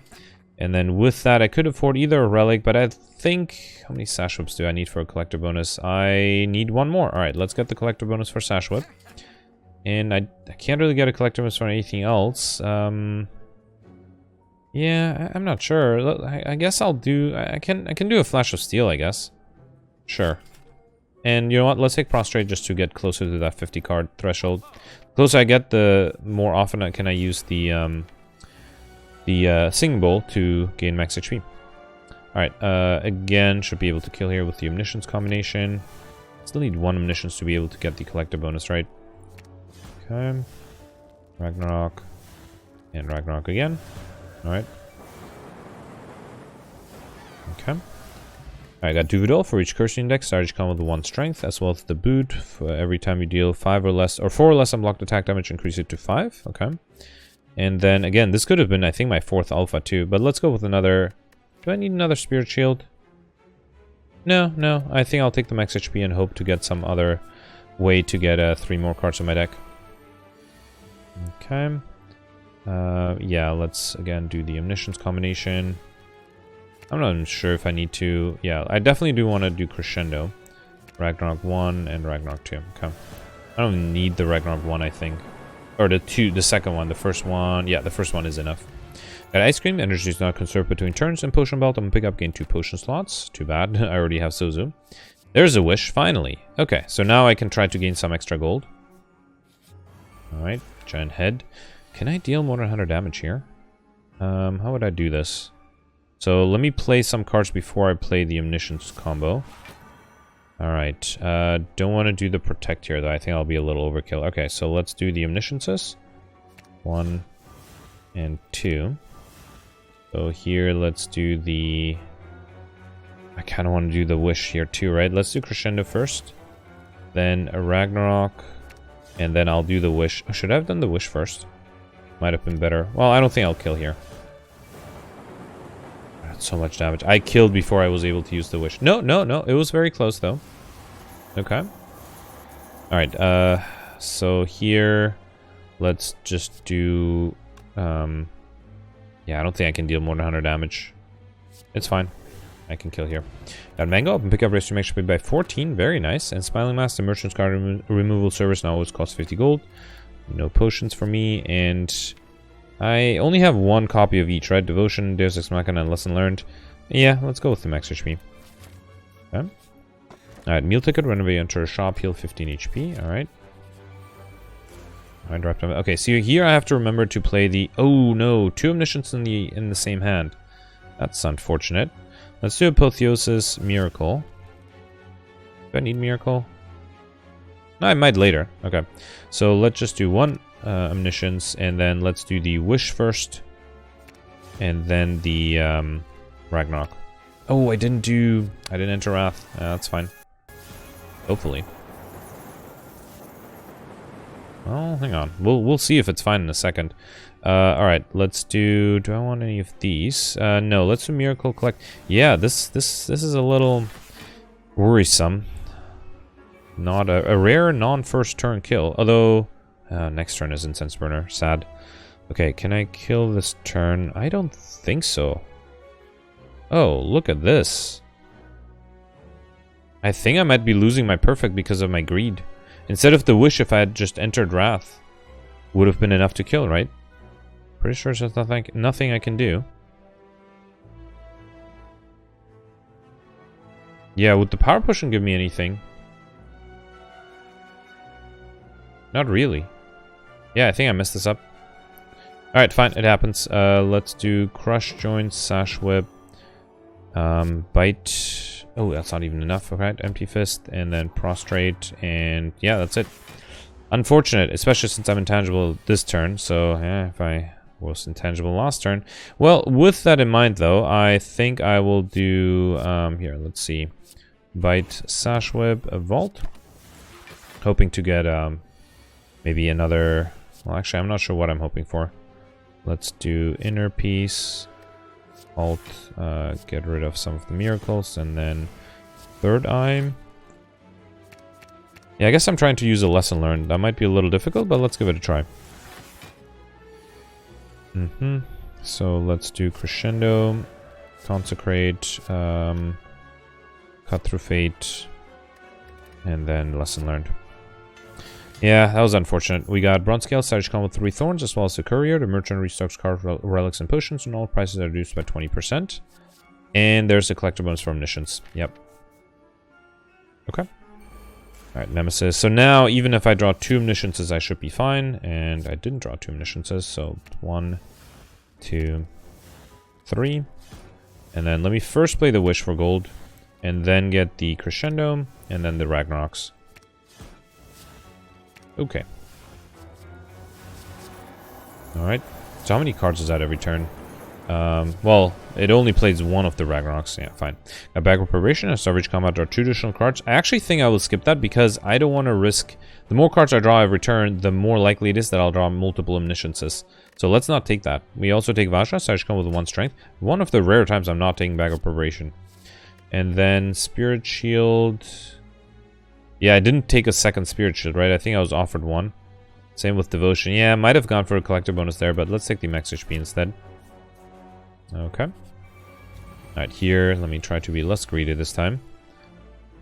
Speaker 1: And then with that, I could afford either a Relic, but I think... How many Sash Whips do I need for a Collector bonus? I need 1 more. Alright, let's get the Collector bonus for Sash Whip. And I can't really get a Collector bonus for anything else. Yeah, I'm not sure. I guess I'll do... I can do a Flash of Steel, I guess. Sure. And you know what? Let's take Prostrate just to get closer to that 50 card threshold. The closer I get, the more often can I use the Singing Bowl to gain max HP. Alright, again, should be able to kill here with the Omniscience combination. Still need 1 Omniscience to be able to get the collector bonus, right? Okay. Ragnarok. And Ragnarok again. Alright. Okay. I got Duvidol for each cursing index. Started come with 1 strength, as well as the boot. For every time you deal 5 or less, or 4 or less unblocked attack damage, increase it to 5. Okay. And then again, this could have been, I think, my 4th alpha too. But let's go with another. Do I need another Spirit Shield? No. I think I'll take the max HP and hope to get some other way to get 3 more cards in my deck. Okay. Yeah, let's again do the Omniscience combination. I'm not even sure if I need to. Yeah, I definitely do want to do Crescendo. Ragnarok 1 and Ragnarok 2. Okay. I don't need the Ragnarok 1, I think. Or the second one. The first one. Yeah, the first one is enough. Got Ice Cream. Energy is not conserved between turns. And Potion Belt. I'm going to pick up, gain 2 potion slots. Too bad. I already have Sozu. There's a wish, finally. Okay, so now I can try to gain some extra gold. Alright, Giant Head. Can I deal more than 100 damage here? How would I do this? So let me play some cards before I play the Omniscience combo. Alright, don't want to do the Protect here though. I think I'll be a little overkill. Okay, so let's do the Omnisciences. 1 and 2. So here, let's do the... I kind of want to do the Wish here too, right? Let's do Crescendo first. Then a Ragnarok. And then I'll do the Wish. Oh, should I have done the Wish first? Might have been better. Well, I don't think I'll kill here. That's so much damage. I killed before I was able to use the Wish. No. It was very close, though. Okay. Alright, so here... Let's just do... yeah, I don't think I can deal more than 100 damage. It's fine. I can kill here. Got Mango up and pick up Race to make sure by 14. Very nice. And Smiling Mask, the Merchant's card removal service now always costs 50 gold. No potions for me. And I only have 1 copy of each, right? Devotion, Deus Ex Machina, and Lesson Learned. Yeah, let's go with the max HP. Okay. Alright, meal ticket. Whenever you enter a shop, heal 15 HP. Alright. Okay, so here I have to remember to play the... Oh no, 2 Omniscience in the same hand. That's unfortunate. Let's do Apotheosis Miracle. Do I need Miracle? No, I might later. Okay, so let's just do 1 Omniscience, and then let's do the Wish first, and then the Ragnarok. Oh, I didn't enter Wrath. That's fine. Hopefully. Well, hang on. We'll see if it's fine in a second. Alright, let's do... Do I want any of these? No, let's do Miracle Collect. Yeah, this is a little worrisome. Not a rare non-first turn kill. Although, next turn is Incense Burner. Sad. Okay, can I kill this turn? I don't think so. Oh, look at this. I think I might be losing my Perfect because of my greed. Instead of the Wish, if I had just entered Wrath, would have been enough to kill, right? Pretty sure there's nothing I can do. Yeah, would the Power Potion give me anything? Not really. Yeah, I think I messed this up. Alright, fine, it happens. Let's do Crush, Joint, Sash Whip, Bite. Oh, that's not even enough. Okay, Empty Fist, and then Prostrate, and yeah, that's it. Unfortunate, especially since I'm intangible this turn, so yeah, if I was intangible last turn. Well, with that in mind, though, I think I will do, here, let's see. Bite, Sash Whip, a Vault. Hoping to get, maybe another, well, actually, I'm not sure what I'm hoping for. Let's do Inner Peace. Alt, get rid of some of the miracles, and then Third Eye. Yeah, I guess I'm trying to use a Lesson Learned. That might be a little difficult, but let's give it a try. So let's do Crescendo, Consecrate, Cut Through Fate, and then Lesson Learned. Yeah, that was unfortunate. We got Bronze Scale, Savage Con with 3 Thorns, as well as the Courier. The Merchant restocks cards, relics, and potions, and all prices are reduced by 20%. And there's a collector bonus for Omniscience. Yep. Okay. Alright, Nemesis. So now, even if I draw 2 Omnisciences, I should be fine. And I didn't draw 2 Omnisciences, so 1, 2, 3. And then let me first play the Wish for gold. And then get the Crescendo, and then the Ragnaroks. Okay. Alright. So how many cards is that every turn? Well, it only plays one of the Ragnaroks. Yeah, fine. A backward preparation and Savage Combat are 2 additional cards. I actually think I will skip that because I don't want to risk... The more cards I draw every turn, the more likely it is that I'll draw multiple Omnisciences. So let's not take that. We also take Vajra, Savage Combat with 1 strength. One of the rare times I'm not taking backward preparation. And then Spirit Shield... Yeah, I didn't take a second Spirit Shield, right? I think I was offered one. Same with Devotion. Yeah, I might have gone for a collector bonus there, but let's take the Max HP instead. Okay. Alright, here, let me try to be less greedy this time.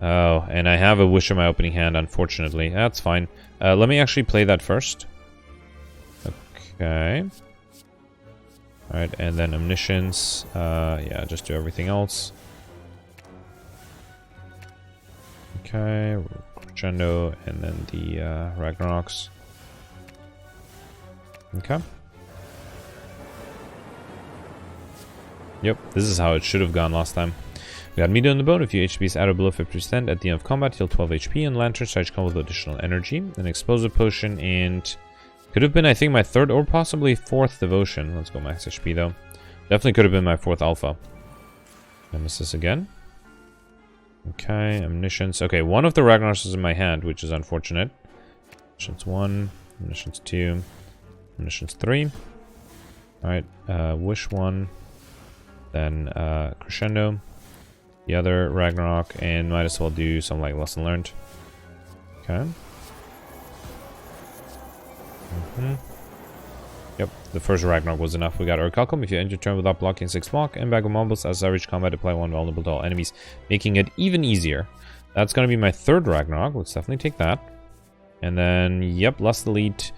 Speaker 1: Oh, and I have a Wish in my opening hand, unfortunately. That's fine. Let me actually play that first. Okay. Alright, and then Omniscience. Yeah, just do everything else. Okay, Crescendo, and then the Ragnaroks. Okay. Yep, this is how it should have gone last time. We got Meat on the Bone. If your HP is at or below 50% at the end of combat, heal 12 HP, and Lantern Charge come with additional energy. An Explosive Potion, and could have been, I think, my 3rd or possibly 4th Devotion. Let's go max HP, though. Definitely could have been my 4th Alpha. Nemesis again. Okay, Omniscience. Okay, one of the Ragnaroks is in my hand, which is unfortunate. Omniscience 1, Omniscience 2, Omniscience 3. Alright, Wish 1. Then Crescendo. The other Ragnarok, and might as well do some like Lesson Learned. Okay. Yep, the first Ragnarok was enough. We got Orichalcum. If you end your turn without blocking 6 block, and Bag of Marbles as average combat, apply 1 vulnerable to all enemies, making it even easier. That's going to be my 3rd Ragnarok. Let's definitely take that. And then, yep, last elite.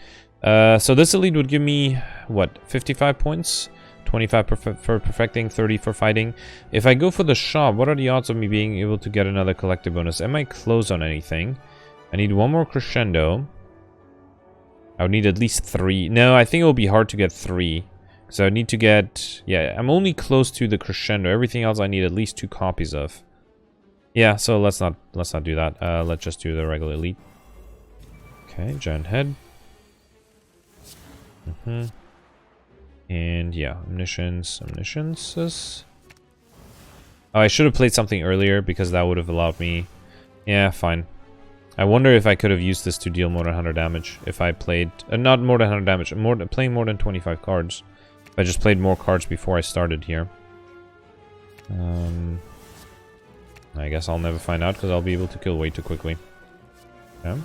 Speaker 1: So this elite would give me, what, 55 points? 25 for perfecting, 30 for fighting. If I go for the shop, what are the odds of me being able to get another collective bonus? Am I close on anything? I need 1 more Crescendo. I would need at least 3. No, I think it will be hard to get 3. So I need to get... Yeah, I'm only close to the Crescendo. Everything else I need at least 2 copies of. Yeah, so let's not do that. Let's just do the regular elite. Okay, Giant Head. And yeah, Omnisciences. Oh, I should have played something earlier because that would have allowed me... Yeah, fine. I wonder if I could have used this to deal more than 100 damage if I played... not more than 100 damage, playing more than 25 cards. If I just played more cards before I started here. I guess I'll never find out because I'll be able to kill way too quickly. Yeah.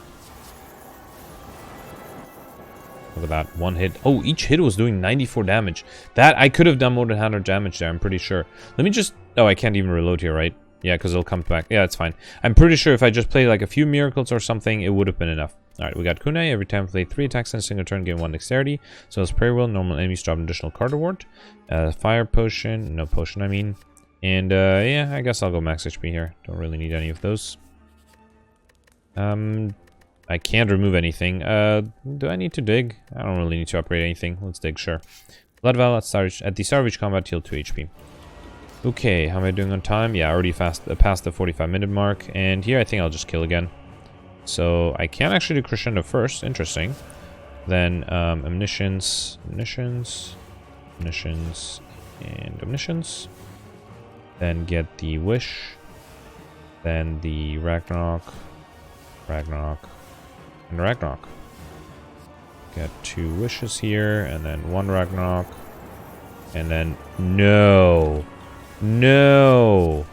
Speaker 1: Look at that, 1 hit. Oh, each hit was doing 94 damage. That, I could have done more than 100 damage there, I'm pretty sure. Let me just... Oh, I can't even reload here, right? Yeah, because it'll come back. Yeah, it's fine. I'm pretty sure if I just played like a few miracles or something, it would have been enough. Alright, we got Kunai. Every time play 3 attacks in a single turn, gain 1 dexterity. So as Prayer Wheel, normal enemies drop an additional card reward. Fire Potion. No potion, I mean. And, yeah, I guess I'll go max HP here. Don't really need any of those. I can't remove anything. Do I need to dig? I don't really need to upgrade anything. Let's dig, sure. Blood Vial at the start of each combat, heal 2 HP. Okay, how am I doing on time? Yeah, I already passed the 45-minute mark. And here I think I'll just kill again. So I can actually do Crescendo first. Interesting. Then Omniscience, and Omniscience. Then get the Wish. Then the Ragnarok. And Ragnarok. Get 2 wishes here, and then 1 Ragnarok. And then... No! No!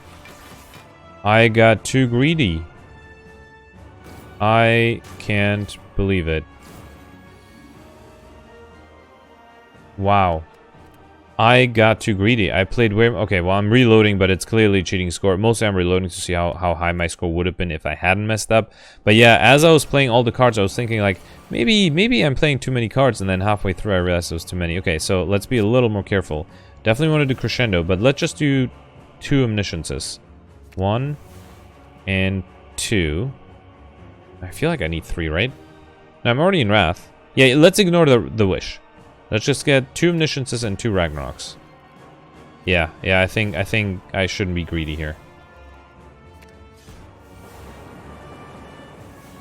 Speaker 1: I got too greedy. I can't believe it. Wow. I got too greedy. I played way... Okay, well, I'm reloading, but it's clearly cheating score. Mostly I'm reloading to see how high my score would have been if I hadn't messed up. But yeah, as I was playing all the cards, I was thinking, like, maybe I'm playing too many cards, and then halfway through I realized it was too many. Okay, so let's be a little more careful. Definitely want to do Crescendo, but let's just do 2 Omnisciences. 1 and 2. I feel like I need 3, right? No, I'm already in Wrath. Yeah, let's ignore the Wish. Let's just get 2 Omnisciences and 2 Ragnaroks. Yeah, I think I shouldn't be greedy here.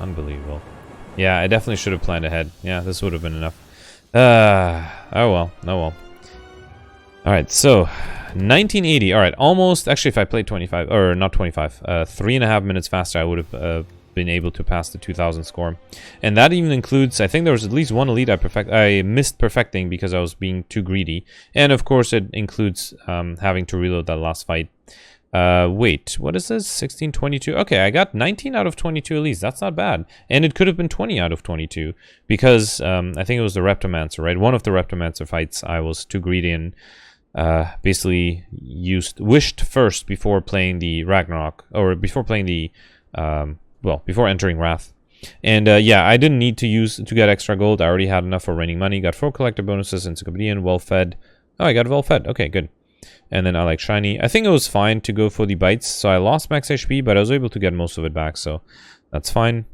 Speaker 1: Unbelievable. Yeah, I definitely should have planned ahead. Yeah, this would have been enough. Oh well. Oh well. Alright, so 1980. Alright, almost. Actually, if I played 25, or not 25, 3.5 minutes faster, I would have been able to pass the 2000 score. And that even includes, I think there was at least one elite I missed perfecting because I was being too greedy. And of course, it includes having to reload that last fight. Wait, what is this? 16, 22. Okay, I got 19 out of 22 elites. That's not bad. And it could have been 20 out of 22 because I think it was the Reptomancer, right? One of the Reptomancer fights, I was too greedy and basically wished first before playing the Ragnarok, or before playing the, well, before entering Wrath. And yeah, I didn't need to get extra gold. I already had enough for raining money. Got 4 collector bonuses, Encyclopedian, well fed. Oh, I got well fed. Okay, good. And then I like shiny. I think it was fine to go for the bites. So I lost max HP, but I was able to get most of it back. So that's fine.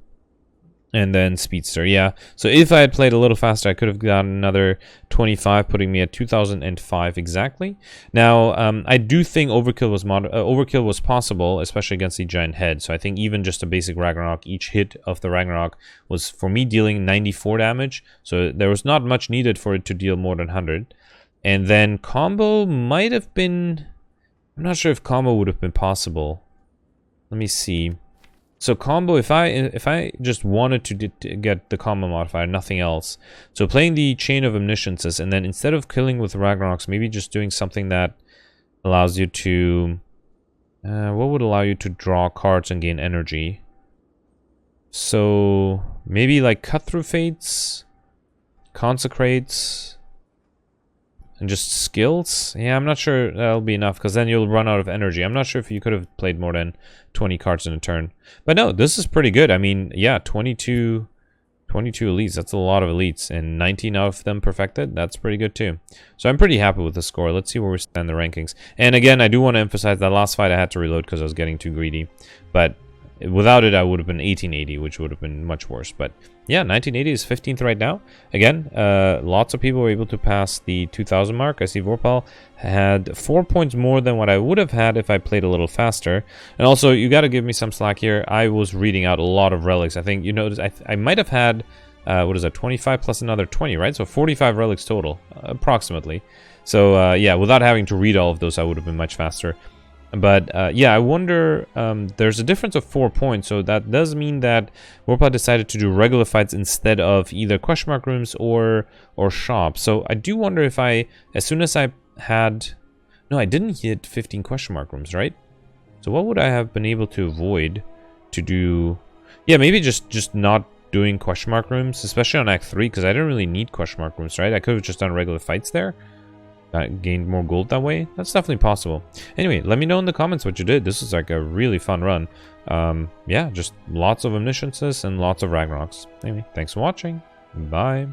Speaker 1: And then Speedster, yeah. So if I had played a little faster, I could have gotten another 25, putting me at 2005 exactly. Now, I do think overkill was possible, especially against the giant head. So I think even just a basic Ragnarok, each hit of the Ragnarok was, for me, dealing 94 damage. So there was not much needed for it to deal more than 100. And then combo might have been... I'm not sure if combo would have been possible. Let me see. So combo, if I just wanted to get the combo modifier, nothing else. So playing the Chain of Omnisciences, and then instead of killing with Ragnaroks, maybe just doing something that allows you to... what would allow you to draw cards and gain energy? So maybe like Cut Through Fates, Consecrates... and just skills? Yeah, I'm not sure that'll be enough, because then you'll run out of energy. I'm not sure if you could have played more than 20 cards in a turn. But no, this is pretty good. I mean, yeah, 22 elites. That's a lot of elites. And 19 out of them perfected. That's pretty good too. So I'm pretty happy with the score. Let's see where we stand in the rankings. And again, I do want to emphasize that last fight I had to reload because I was getting too greedy. But without it, I would have been 1880, which would have been much worse. But yeah, 1980 is 15th right now. Again, lots of people were able to pass the 2000 mark. I see Vorpal had 4 points more than what I would have had if I played a little faster. And also, you got to give me some slack here. I was reading out a lot of relics. I think you noticed I might have had, what is that, 25 plus another 20, right? So 45 relics total, approximately. So yeah, without having to read all of those, I would have been much faster. But yeah, I wonder, there's a difference of 4 points, so that does mean that Vorpal decided to do regular fights instead of either question mark rooms or shops. So I do wonder if as soon as I had, no, I didn't hit 15 question mark rooms, right? So what would I have been able to avoid to do? Yeah, maybe just not doing question mark rooms, especially on Act 3, because I didn't really need question mark rooms, right? I could have just done regular fights there. Gained more gold that way. That's definitely possible. Anyway, let me know in the comments what you did. This is like a really fun run. Yeah, just lots of Omnisciences and lots of Ragnaroks. Anyway, thanks for watching. Bye.